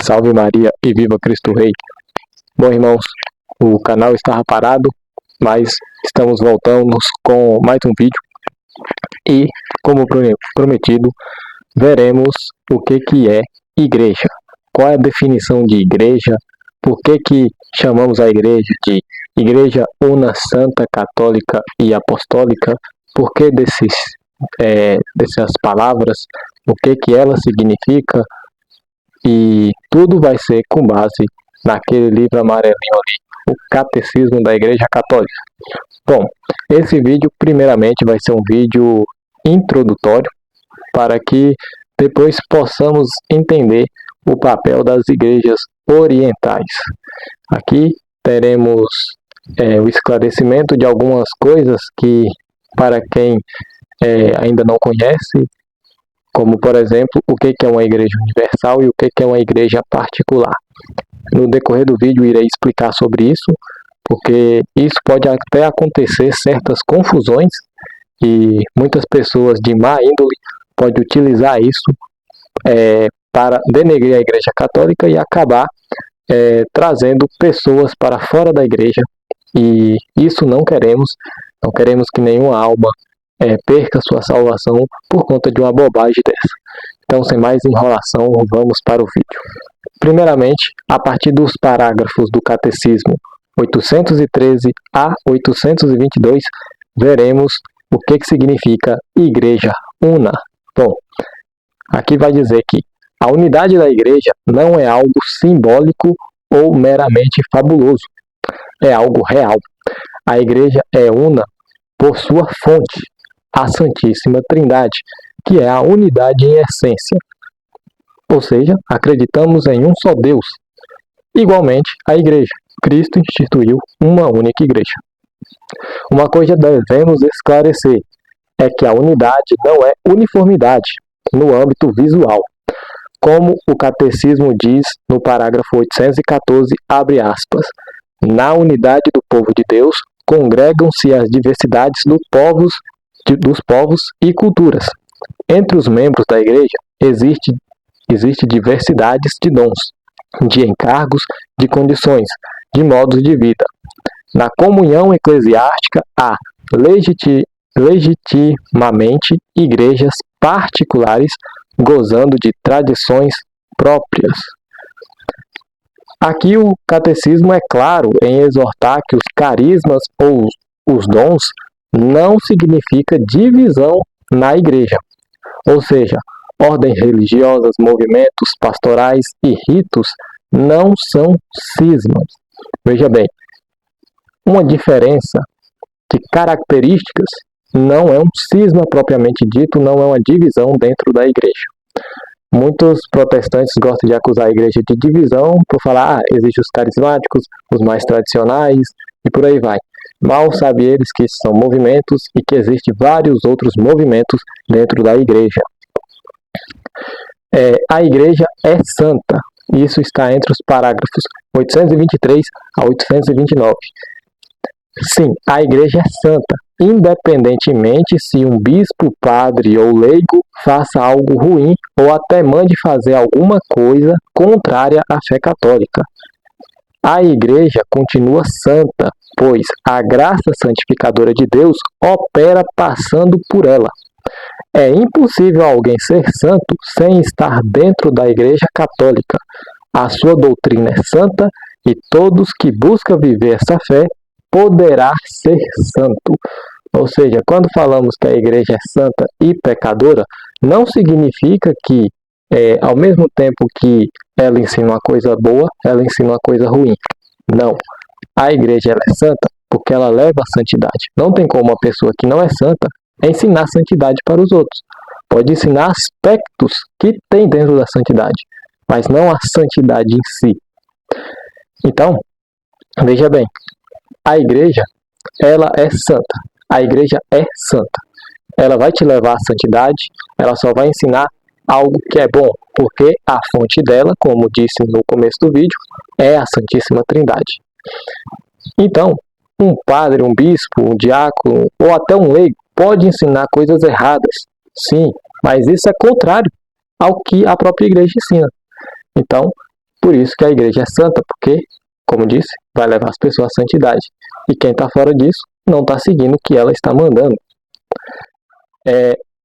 Salve Maria e viva Cristo Rei. Bom, irmãos, o canal estava parado, mas estamos voltando com mais um vídeo e, como prometido, veremos o que é igreja. Qual é a definição de igreja? Por que chamamos a igreja de Igreja Una, Santa, Católica e Apostólica? Por que dessas palavras? O que ela significa? E tudo vai ser com base naquele livro amarelinho ali, o Catecismo da Igreja Católica. Bom, esse vídeo primeiramente vai ser um vídeo introdutório para que depois possamos entender o papel das igrejas orientais. Aqui teremos o esclarecimento de algumas coisas que, para quem ainda não conhece, como, por exemplo, o que é uma igreja universal e o que é uma igreja particular. No decorrer do vídeo irei explicar sobre isso, porque isso pode até acontecer certas confusões e muitas pessoas de má índole podem utilizar isso para denegrir a igreja católica e acabar trazendo pessoas para fora da igreja, e isso não queremos que nenhuma alma perca sua salvação por conta de uma bobagem dessa. Então, sem mais enrolação, vamos para o vídeo. Primeiramente, a partir dos parágrafos do Catecismo 813 a 822, veremos o que significa Igreja Una. Bom, aqui vai dizer que a unidade da igreja não é algo simbólico ou meramente fabuloso, é algo real. A igreja é una por sua fonte, a Santíssima Trindade, que é a unidade em essência. Ou seja, acreditamos em um só Deus. Igualmente, a igreja. Cristo instituiu uma única igreja. Uma coisa devemos esclarecer é que a unidade não é uniformidade no âmbito visual. Como o Catecismo diz no parágrafo 814, abre aspas, na unidade do povo de Deus congregam-se as diversidades dos povos e culturas. Entre os membros da igreja existe diversidades de dons, de encargos, de condições, de modos de vida. Na comunhão eclesiástica há legitimamente igrejas particulares gozando de tradições próprias. Aqui o catecismo é claro em exortar que os carismas ou os dons não significa divisão na igreja. Ou seja, ordens religiosas, movimentos pastorais e ritos não são cismas. Veja bem, uma diferença de características não é um cisma propriamente dito, não é uma divisão dentro da igreja. Muitos protestantes gostam de acusar a igreja de divisão por falar, existem os carismáticos, os mais tradicionais e por aí vai. Mal sabem eles que são movimentos e que existem vários outros movimentos dentro da igreja. A igreja é santa. Isso está entre os parágrafos 823 a 829. Sim, a igreja é santa, independentemente se um bispo, padre ou leigo faça algo ruim ou até mande fazer alguma coisa contrária à fé católica. A igreja continua santa, pois a graça santificadora de Deus opera passando por ela. É impossível alguém ser santo sem estar dentro da igreja católica. A sua doutrina é santa e todos que buscam viver essa fé poderá ser santo. Ou seja, quando falamos que a igreja é santa e pecadora, não significa que, ao mesmo tempo que ela ensina uma coisa boa, ela ensina uma coisa ruim. Não. A igreja ela é santa porque ela leva a santidade. Não tem como uma pessoa que não é santa ensinar santidade para os outros. Pode ensinar aspectos que tem dentro da santidade, mas não a santidade em si. Então, veja bem, a igreja, ela é santa. A igreja é santa. Ela vai te levar à santidade, ela só vai ensinar algo que é bom, porque a fonte dela, como disse no começo do vídeo, é a Santíssima Trindade. Então, um padre, um bispo, um diácono ou até um leigo pode ensinar coisas erradas, sim, mas isso é contrário ao que a própria igreja ensina. Então, por isso que a igreja é santa, porque, como disse, vai levar as pessoas à santidade. E quem está fora disso não está seguindo o que ela está mandando.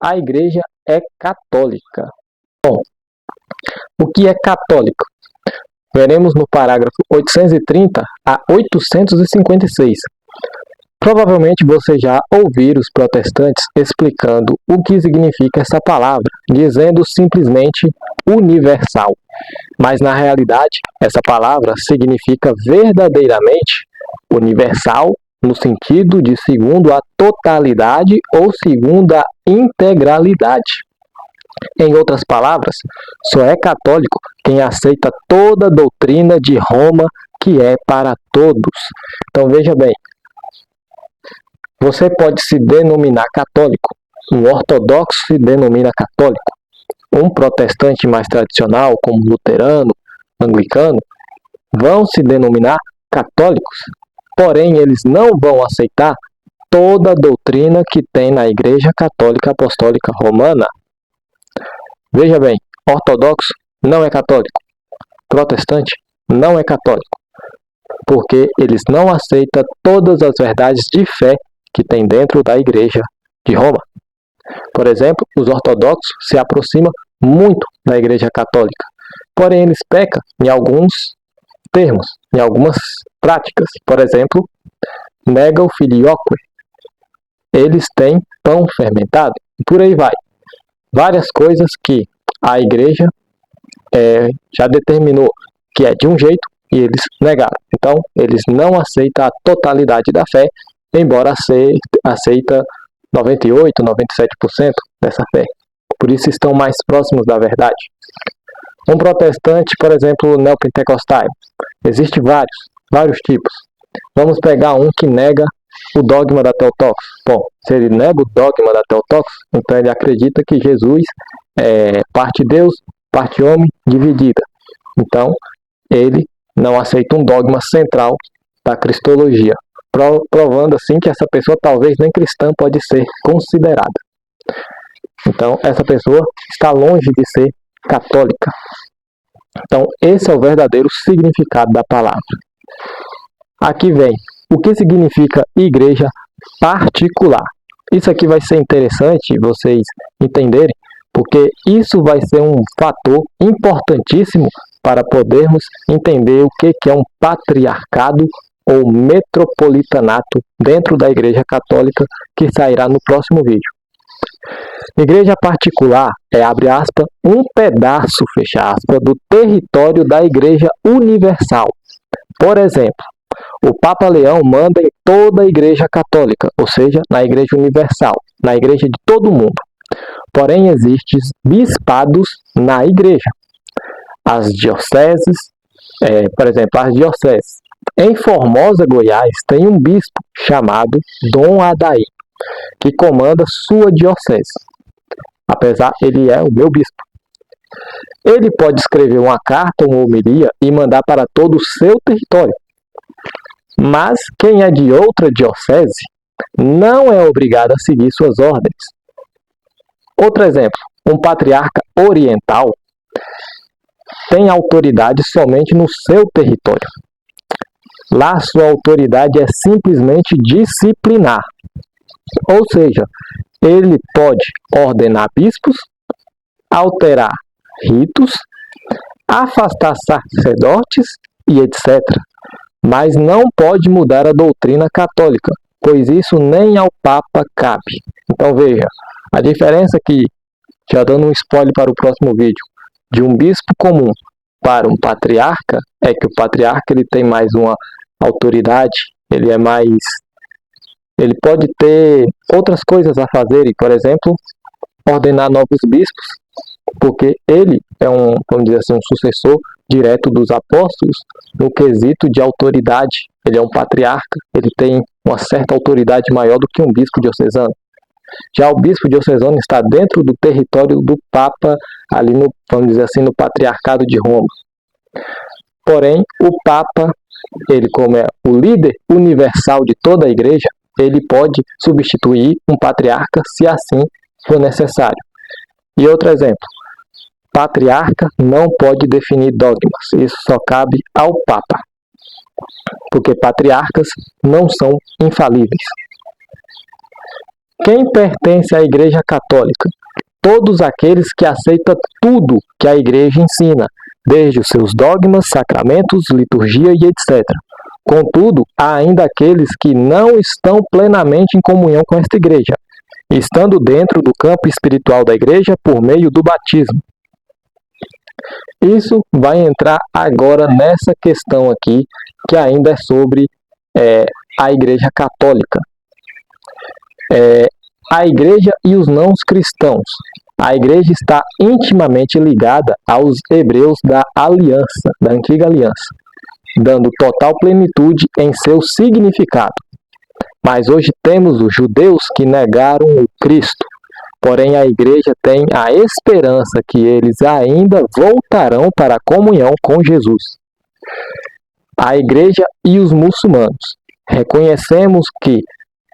A igreja é católica. Bom, o que é católico? Veremos no parágrafo 830 a 856. Provavelmente você já ouviu os protestantes explicando o que significa essa palavra, dizendo simplesmente universal. Mas na realidade, essa palavra significa verdadeiramente universal no sentido de segundo a totalidade ou segundo a integralidade. Em outras palavras, só é católico quem aceita toda a doutrina de Roma, que é para todos. Então veja bem, você pode se denominar católico, um ortodoxo se denomina católico, um protestante mais tradicional, como luterano, anglicano, vão se denominar católicos, porém eles não vão aceitar toda a doutrina que tem na Igreja Católica Apostólica Romana. Veja bem, ortodoxo não é católico, protestante não é católico, porque eles não aceitam todas as verdades de fé que tem dentro da Igreja de Roma. Por exemplo, os ortodoxos se aproximam muito da Igreja Católica, porém eles pecam em alguns termos, em algumas práticas. Por exemplo, nega o filioque, eles têm pão fermentado, e por aí vai. Várias coisas que a Igreja já determinou que é de um jeito e eles negaram. Então, eles não aceitam a totalidade da fé, embora aceita 98%, 97% dessa fé. Por isso estão mais próximos da verdade. Um protestante, por exemplo, neopentecostais, existem vários tipos. Vamos pegar um que nega o dogma da Teotocos. Bom, se ele nega o dogma da Teotocos, então ele acredita que Jesus é parte Deus, parte homem, dividida. Então, ele não aceita um dogma central da cristologia, provando assim que essa pessoa talvez nem cristã pode ser considerada. Então, essa pessoa está longe de ser católica. Então, esse é o verdadeiro significado da palavra. Aqui vem o que significa igreja particular. Isso aqui vai ser interessante vocês entenderem, porque isso vai ser um fator importantíssimo para podermos entender o que é um patriarcado ou metropolitanato dentro da Igreja Católica, que sairá no próximo vídeo. Igreja particular é, abre aspas, um pedaço, fecha aspas, do território da Igreja Universal. Por exemplo, o Papa Leão manda em toda a Igreja Católica, ou seja, na Igreja Universal, na Igreja de todo mundo. Porém, existem bispados na Igreja. As dioceses, por exemplo, as dioceses. Em Formosa, Goiás, tem um bispo chamado Dom Adair, que comanda sua diocese. Apesar, ele é o meu bispo. Ele pode escrever uma carta, uma homilia e mandar para todo o seu território. Mas quem é de outra diocese não é obrigado a seguir suas ordens. Outro exemplo, um patriarca oriental tem autoridade somente no seu território. Lá sua autoridade é simplesmente disciplinar. Ou seja, ele pode ordenar bispos, alterar ritos, afastar sacerdotes e etc. Mas não pode mudar a doutrina católica, pois isso nem ao Papa cabe. Então veja, a diferença aqui, já dando um spoiler para o próximo vídeo, de um bispo comum para um patriarca, é que o patriarca ele tem mais uma autoridade, ele pode ter outras coisas a fazer, por exemplo, ordenar novos bispos, porque ele é vamos dizer assim, um sucessor direto dos apóstolos no quesito de autoridade. Ele é um patriarca, ele tem uma certa autoridade maior do que um bispo diocesano. Já o bispo diocesano está dentro do território do Papa, ali no, vamos dizer assim, no patriarcado de Roma. Porém, o Papa, ele como é o líder universal de toda a igreja, ele pode substituir um patriarca se assim for necessário. E outro exemplo, patriarca não pode definir dogmas. Isso só cabe ao Papa, porque patriarcas não são infalíveis. Quem pertence à Igreja Católica? Todos aqueles que aceitam tudo que a Igreja ensina, desde os seus dogmas, sacramentos, liturgia e etc. Contudo, há ainda aqueles que não estão plenamente em comunhão com esta Igreja, estando dentro do campo espiritual da Igreja por meio do batismo. Isso vai entrar agora nessa questão aqui, que ainda é sobre a Igreja Católica. A Igreja e os não cristãos. A Igreja está intimamente ligada aos hebreus da aliança, da antiga aliança, dando total plenitude em seu significado. Mas hoje temos os judeus que negaram o Cristo. Porém, a Igreja tem a esperança que eles ainda voltarão para a comunhão com Jesus. A Igreja e os muçulmanos. Reconhecemos que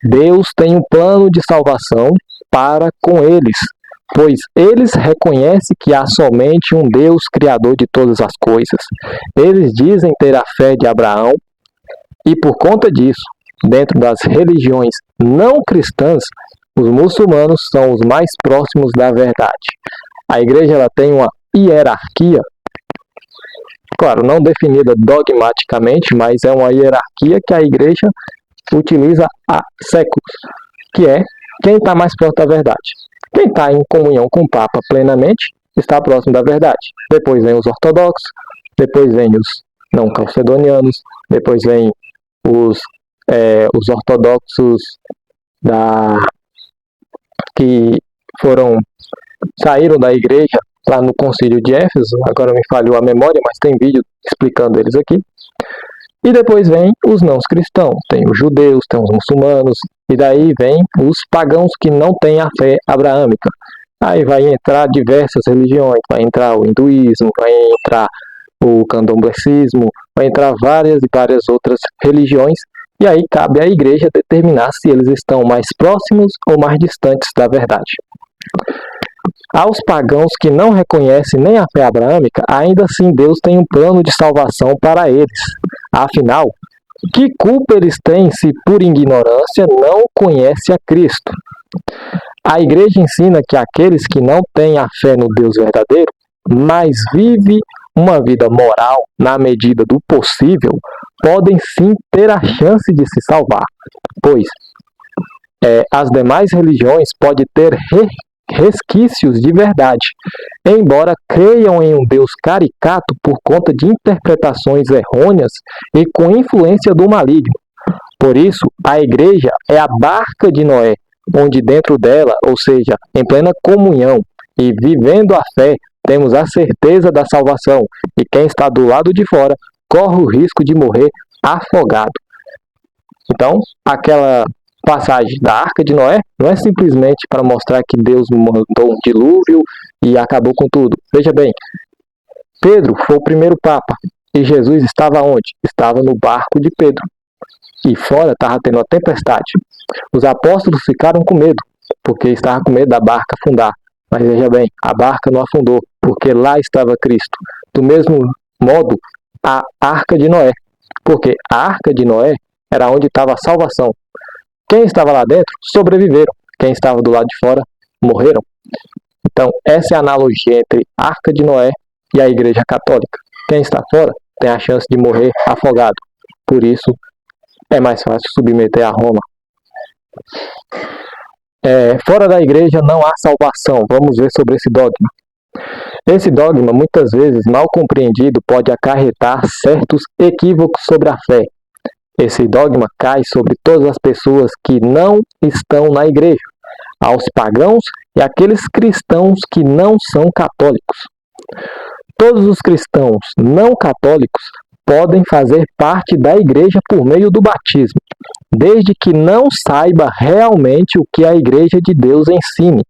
Deus tem um plano de salvação para com eles, pois eles reconhecem que há somente um Deus criador de todas as coisas. Eles dizem ter a fé de Abraão e, por conta disso, dentro das religiões não cristãs, os muçulmanos são os mais próximos da verdade. A Igreja ela tem uma hierarquia, claro, não definida dogmaticamente, mas é uma hierarquia que a Igreja utiliza há séculos, que é quem está mais próximo da verdade. Quem está em comunhão com o Papa plenamente está próximo da verdade. Depois vem os ortodoxos, depois vem os não calcedonianos, depois vem os ortodoxos que saíram da Igreja lá no Concílio de Éfeso. Agora me falhou a memória, mas tem vídeo explicando eles aqui. E depois vem os não cristãos, tem os judeus, tem os muçulmanos, e daí vem os pagãos que não têm a fé abraâmica. Aí vai entrar diversas religiões, vai entrar o hinduísmo, vai entrar o candomblecismo, vai entrar várias e várias outras religiões, e aí cabe à Igreja determinar se eles estão mais próximos ou mais distantes da verdade. Aos pagãos que não reconhecem nem a fé abraâmica, ainda assim Deus tem um plano de salvação para eles. Afinal, que culpa eles têm se por ignorância não conhecem a Cristo? A Igreja ensina que aqueles que não têm a fé no Deus verdadeiro, mas vivem uma vida moral na medida do possível, podem sim ter a chance de se salvar, pois as demais religiões podem ter resquícios de verdade, embora creiam em um Deus caricato por conta de interpretações errôneas e com influência do maligno. Por isso, a Igreja é a barca de Noé, onde dentro dela, ou seja, em plena comunhão e vivendo a fé, temos a certeza da salvação, e quem está do lado de fora corre o risco de morrer afogado. Então, aquela passagem da Arca de Noé não é simplesmente para mostrar que Deus mandou um dilúvio e acabou com tudo. Veja bem, Pedro foi o primeiro Papa e Jesus estava onde? Estava no barco de Pedro e fora estava tendo uma tempestade. Os apóstolos ficaram com medo porque estavam com medo da barca afundar, mas veja bem, a barca não afundou porque lá estava Cristo. Do mesmo modo, a Arca de Noé, porque a Arca de Noé era onde estava a salvação. Quem estava lá dentro sobreviveram. Quem estava do lado de fora morreram. Então, essa é a analogia entre a Arca de Noé e a Igreja Católica. Quem está fora tem a chance de morrer afogado. Por isso, é mais fácil submeter a Roma. Fora da Igreja não há salvação. Vamos ver sobre esse dogma. Esse dogma, muitas vezes mal compreendido, pode acarretar certos equívocos sobre a fé. Esse dogma cai sobre todas as pessoas que não estão na Igreja, aos pagãos e aqueles cristãos que não são católicos. Todos os cristãos não católicos podem fazer parte da Igreja por meio do batismo, desde que não saiba realmente o que a Igreja de Deus ensine.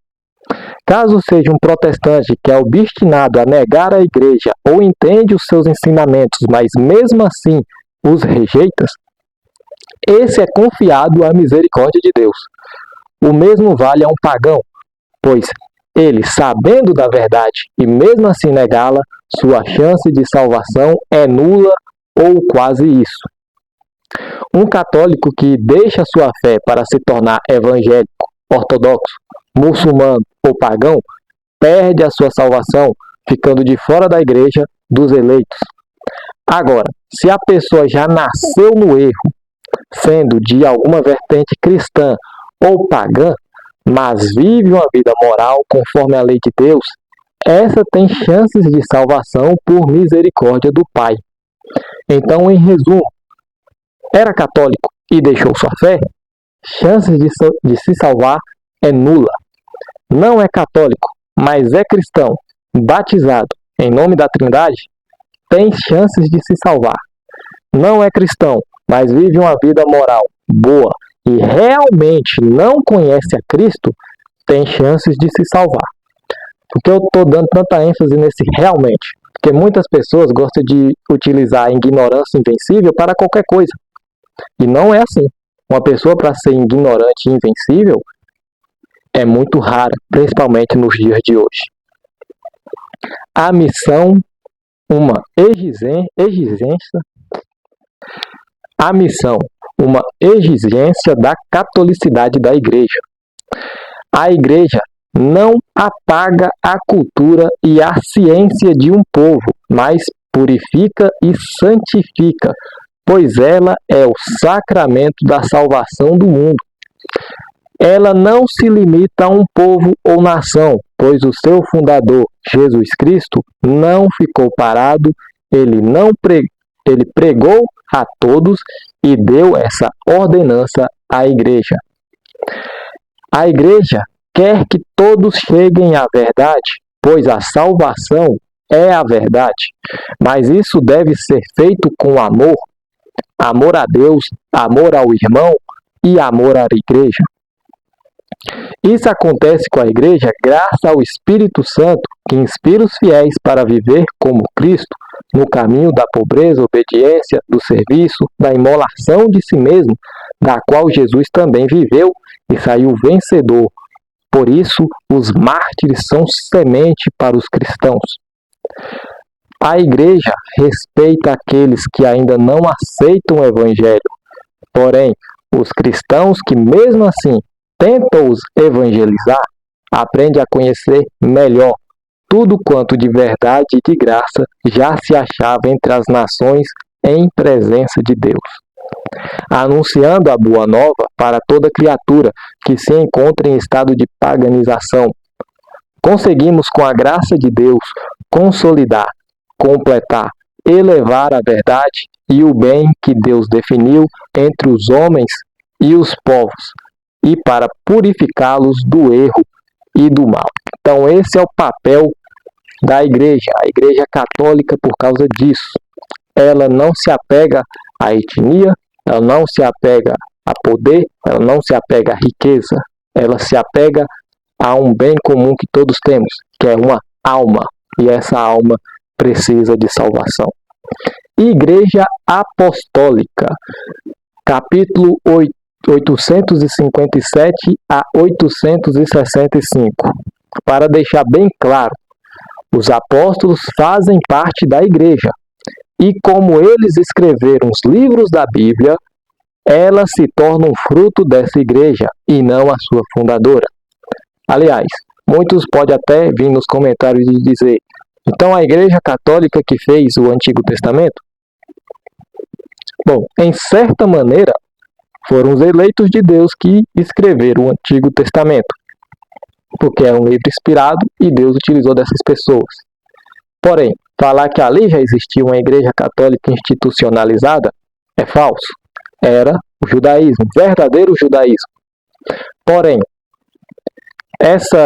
Caso seja um protestante que é obstinado a negar a Igreja ou entende os seus ensinamentos, mas mesmo assim os rejeita, esse é confiado à misericórdia de Deus. O mesmo vale a um pagão, pois ele, sabendo da verdade e mesmo assim negá-la, sua chance de salvação é nula ou quase isso. Um católico que deixa sua fé para se tornar evangélico, ortodoxo, muçulmano ou pagão, perde a sua salvação, ficando de fora da igreja dos eleitos. Agora, se a pessoa já nasceu no erro, sendo de alguma vertente cristã ou pagã, mas vive uma vida moral conforme a lei de Deus, essa tem chances de salvação por misericórdia do Pai. Então, em resumo, era católico e deixou sua fé? Chances de se salvar é nula. Não é católico, mas é cristão, batizado em nome da Trindade, tem chances de se salvar. Não é cristão, mas vive uma vida moral boa e realmente não conhece a Cristo, tem chances de se salvar. Porque eu estou dando tanta ênfase nesse realmente? Porque muitas pessoas gostam de utilizar a ignorância invencível para qualquer coisa. E não é assim. Uma pessoa, para ser ignorante e invencível, é muito rara, principalmente nos dias de hoje. A missão, uma exigência da catolicidade da igreja. A igreja não apaga a cultura e a ciência de um povo, mas purifica e santifica, pois ela é o sacramento da salvação do mundo. Ela não se limita a um povo ou nação, pois o seu fundador, Jesus Cristo, não ficou parado, ele pregou a todos e deu essa ordenança à igreja. A igreja quer que todos cheguem à verdade, pois a salvação é a verdade, mas isso deve ser feito com amor. Amor a Deus, amor ao irmão e amor à igreja. Isso acontece com a igreja graças ao Espírito Santo, que inspira os fiéis para viver como Cristo, no caminho da pobreza, obediência, do serviço, da imolação de si mesmo, da qual Jesus também viveu e saiu vencedor. Por isso, os mártires são semente para os cristãos. A igreja respeita aqueles que ainda não aceitam o evangelho. Porém, os cristãos que mesmo assim tentam os evangelizar, aprendem a conhecer melhor tudo quanto de verdade e de graça já se achava entre as nações em presença de Deus, anunciando a boa nova para toda criatura que se encontra em estado de paganização. Conseguimos, com a graça de Deus, consolidar, completar, elevar a verdade e o bem que Deus definiu entre os homens e os povos, e para purificá-los do erro e do mal. Então esse é o papel da igreja, a igreja católica. Por causa disso, ela não se apega à etnia, ela não se apega a poder, ela não se apega à riqueza, ela se apega a um bem comum que todos temos, que é uma alma, e essa alma precisa de salvação. Igreja Apostólica, capítulo 857 a 865. Para deixar bem claro, os apóstolos fazem parte da igreja, e como eles escreveram os livros da Bíblia, elas se tornam fruto dessa igreja e não a sua fundadora. Aliás, muitos podem até vir nos comentários e dizer: então a igreja católica que fez o Antigo Testamento? Bom, em certa maneira, foram os eleitos de Deus que escreveram o Antigo Testamento, porque é um livro inspirado e Deus utilizou dessas pessoas. Porém, falar que ali já existia uma igreja católica institucionalizada é falso. Era o judaísmo, verdadeiro judaísmo. Porém, esse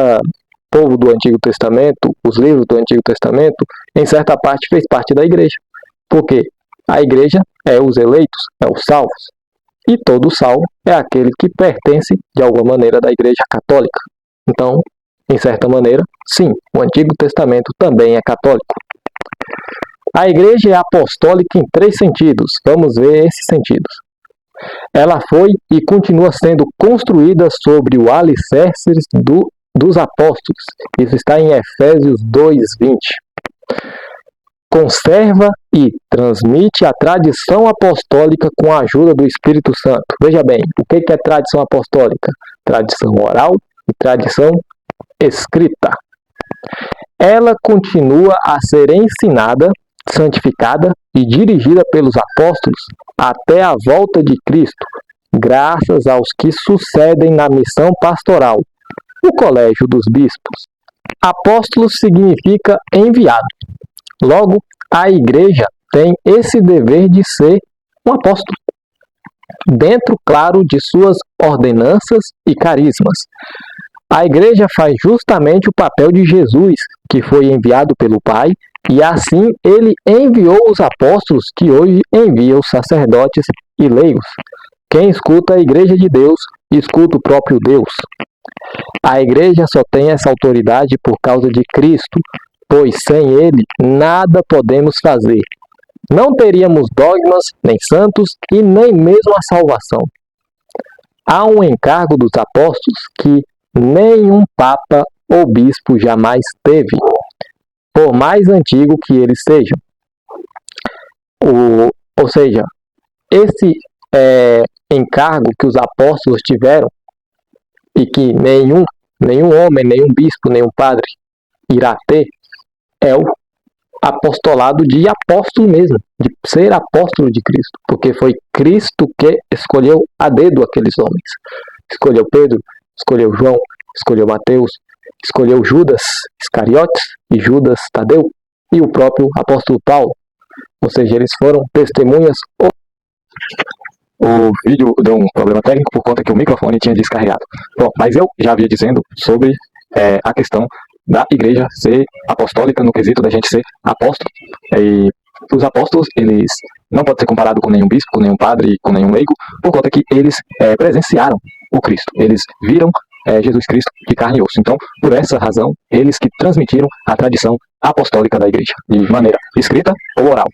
povo do Antigo Testamento, os livros do Antigo Testamento, em certa parte fez parte da igreja. Porque a igreja é os eleitos, é os salvos. E todo salvo é aquele que pertence, de alguma maneira, da igreja católica. Então, em certa maneira, sim, o Antigo Testamento também é católico. A igreja é apostólica em 3 sentidos. Vamos ver esses sentidos. Ela foi e continua sendo construída sobre o alicerce do dos apóstolos. Isso está em Efésios 2:20. Conserva e transmite a tradição apostólica com a ajuda do Espírito Santo. Veja bem, o que é tradição apostólica? Tradição oral e tradição escrita. Ela continua a ser ensinada, santificada e dirigida pelos apóstolos até a volta de Cristo, graças aos que sucedem na missão pastoral. O colégio dos bispos. Apóstolo significa enviado. Logo, a igreja tem esse dever de ser um apóstolo, dentro, claro, de suas ordenanças e carismas. A igreja faz justamente o papel de Jesus, que foi enviado pelo Pai, e assim ele enviou os apóstolos, que hoje enviam os sacerdotes e leigos. Quem escuta a igreja de Deus, escuta o próprio Deus. A igreja só tem essa autoridade por causa de Cristo, pois sem ele nada podemos fazer. Não teríamos dogmas, nem santos e nem mesmo a salvação. Há um encargo dos apóstolos que nenhum papa ou bispo jamais teve, por mais antigo que eles sejam. Ou seja, esse encargo que os apóstolos tiveram e que nenhum homem, nenhum bispo, nenhum padre irá ter, é o apostolado de apóstolo mesmo, de ser apóstolo de Cristo, porque foi Cristo que escolheu a dedo aqueles homens. Escolheu Pedro, escolheu João, escolheu Mateus, escolheu Judas Iscariotes e Judas Tadeu e o próprio apóstolo Paulo. Ou seja, eles foram testemunhas. O vídeo deu um problema técnico por conta que o microfone tinha descarregado. Bom, mas eu já havia dizendo sobre a questão da igreja ser apostólica, no quesito da gente ser apóstolo. E os apóstolos, eles não podem ser comparados com nenhum bispo, com nenhum padre, com nenhum leigo, por conta que eles presenciaram o Cristo. Eles viram Jesus Cristo de carne e osso. Então, por essa razão, eles que transmitiram a tradição apostólica da igreja, de maneira escrita ou oral.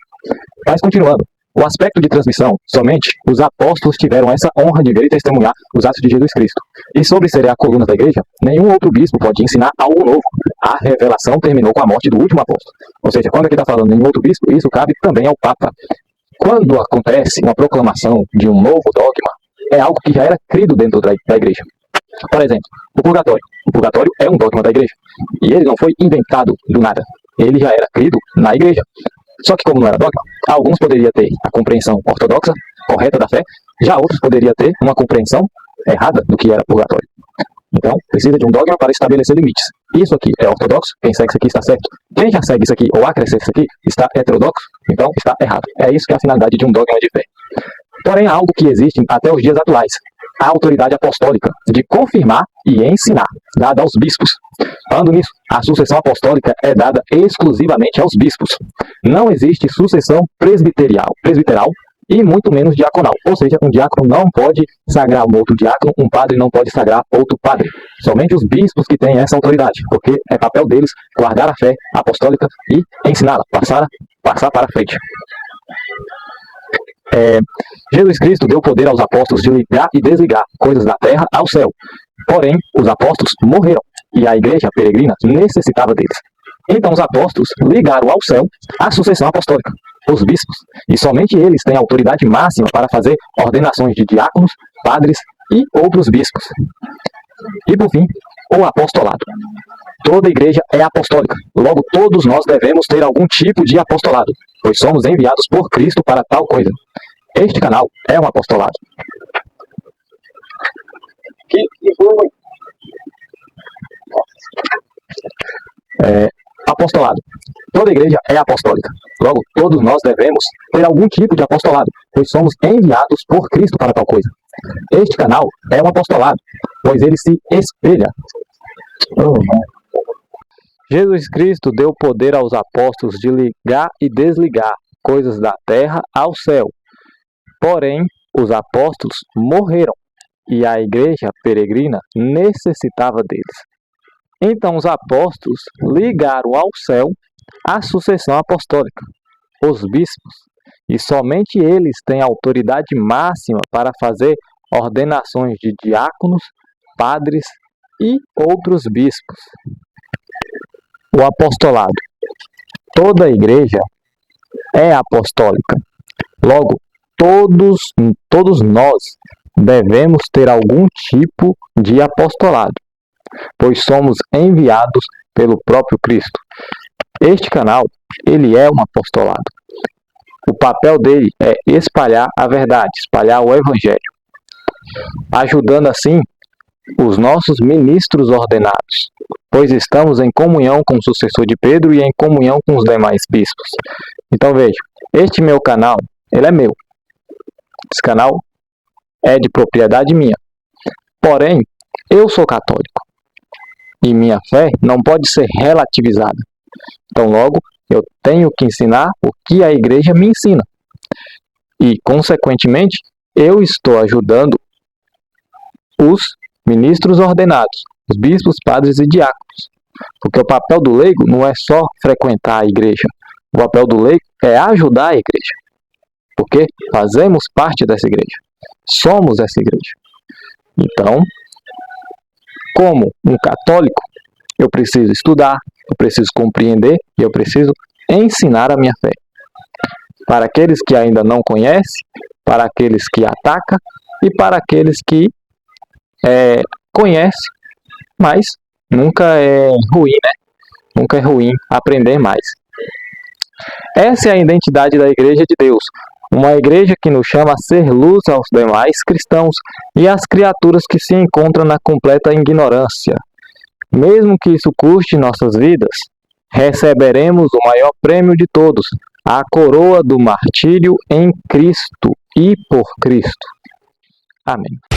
Mas continuando, o aspecto de transmissão, somente os apóstolos tiveram essa honra de ver e testemunhar os atos de Jesus Cristo. E sobre ser a coluna da igreja, nenhum outro bispo pode ensinar algo novo. A revelação terminou com a morte do último apóstolo. Ou seja, quando aqui está falando nenhum outro bispo, isso cabe também ao Papa. Quando acontece uma proclamação de um novo dogma, é algo que já era crido dentro da igreja. Por exemplo, o purgatório. O purgatório é um dogma da igreja. E ele não foi inventado do nada. Ele já era crido na igreja. Só que como não era dogma, alguns poderiam ter a compreensão ortodoxa, correta da fé, já outros poderiam ter uma compreensão errada do que era purgatório. Então, precisa de um dogma para estabelecer limites. Isso aqui é ortodoxo, quem segue isso aqui está certo. Quem já segue isso aqui ou acrescenta isso aqui está heterodoxo, então está errado. É isso que é a finalidade de um dogma de fé. Porém, há algo que existe até os dias atuais. A autoridade apostólica de confirmar e ensinar, dada aos bispos. Falando nisso, a sucessão apostólica é dada exclusivamente aos bispos. Não existe sucessão presbiteral e muito menos diaconal. Ou seja, um diácono não pode sagrar um outro diácono, um padre não pode sagrar outro padre. Somente os bispos que têm essa autoridade, porque é papel deles guardar a fé apostólica e ensiná-la, passar para frente. Jesus Cristo deu poder aos apóstolos de ligar e desligar coisas da terra ao céu. Porém, os apóstolos morreram e a igreja peregrina necessitava deles. Então os apóstolos ligaram ao céu a sucessão apostólica, os bispos, e somente eles têm autoridade máxima para fazer ordenações de diáconos, padres e outros bispos. E por fim, o apostolado. Toda igreja é apostólica, logo todos nós devemos ter algum tipo de apostolado, pois somos enviados por Cristo para tal coisa. Este canal é um apostolado. Apostolado. Toda igreja é apostólica. Logo, todos nós devemos ter algum tipo de apostolado, pois somos enviados por Cristo para tal coisa. Este canal é um apostolado, pois ele se espelha. Jesus Cristo deu poder aos apóstolos de ligar e desligar coisas da terra ao céu. Porém, os apóstolos morreram e a igreja peregrina necessitava deles. Então os apóstolos ligaram ao céu a sucessão apostólica, os bispos, e somente eles têm autoridade máxima para fazer ordenações de diáconos, padres e outros bispos. O apostolado. Toda a igreja é apostólica. Logo, todos nós devemos ter algum tipo de apostolado, pois somos enviados pelo próprio Cristo. Este canal, ele é um apostolado. O papel dele é espalhar a verdade, espalhar o evangelho, ajudando assim os nossos ministros ordenados, pois estamos em comunhão com o sucessor de Pedro e em comunhão com os demais bispos. Então veja, este meu canal, ele é meu. Esse canal é de propriedade minha. Porém, eu sou católico e minha fé não pode ser relativizada. Então, logo, eu tenho que ensinar o que a igreja me ensina. E, consequentemente, eu estou ajudando os ministros ordenados, os bispos, padres e diáconos. Porque o papel do leigo não é só frequentar a igreja. O papel do leigo é ajudar a igreja. Porque fazemos parte dessa igreja. Somos essa igreja. Então, como um católico, eu preciso estudar, eu preciso compreender e eu preciso ensinar a minha fé. Para aqueles que ainda não conhecem, para aqueles que atacam e para aqueles que conhecem, mas nunca é ruim, né? Nunca é ruim aprender mais. Essa é a identidade da Igreja de Deus. Uma igreja que nos chama a ser luz aos demais cristãos e às criaturas que se encontram na completa ignorância. Mesmo que isso custe nossas vidas, receberemos o maior prêmio de todos, a coroa do martírio em Cristo e por Cristo. Amém.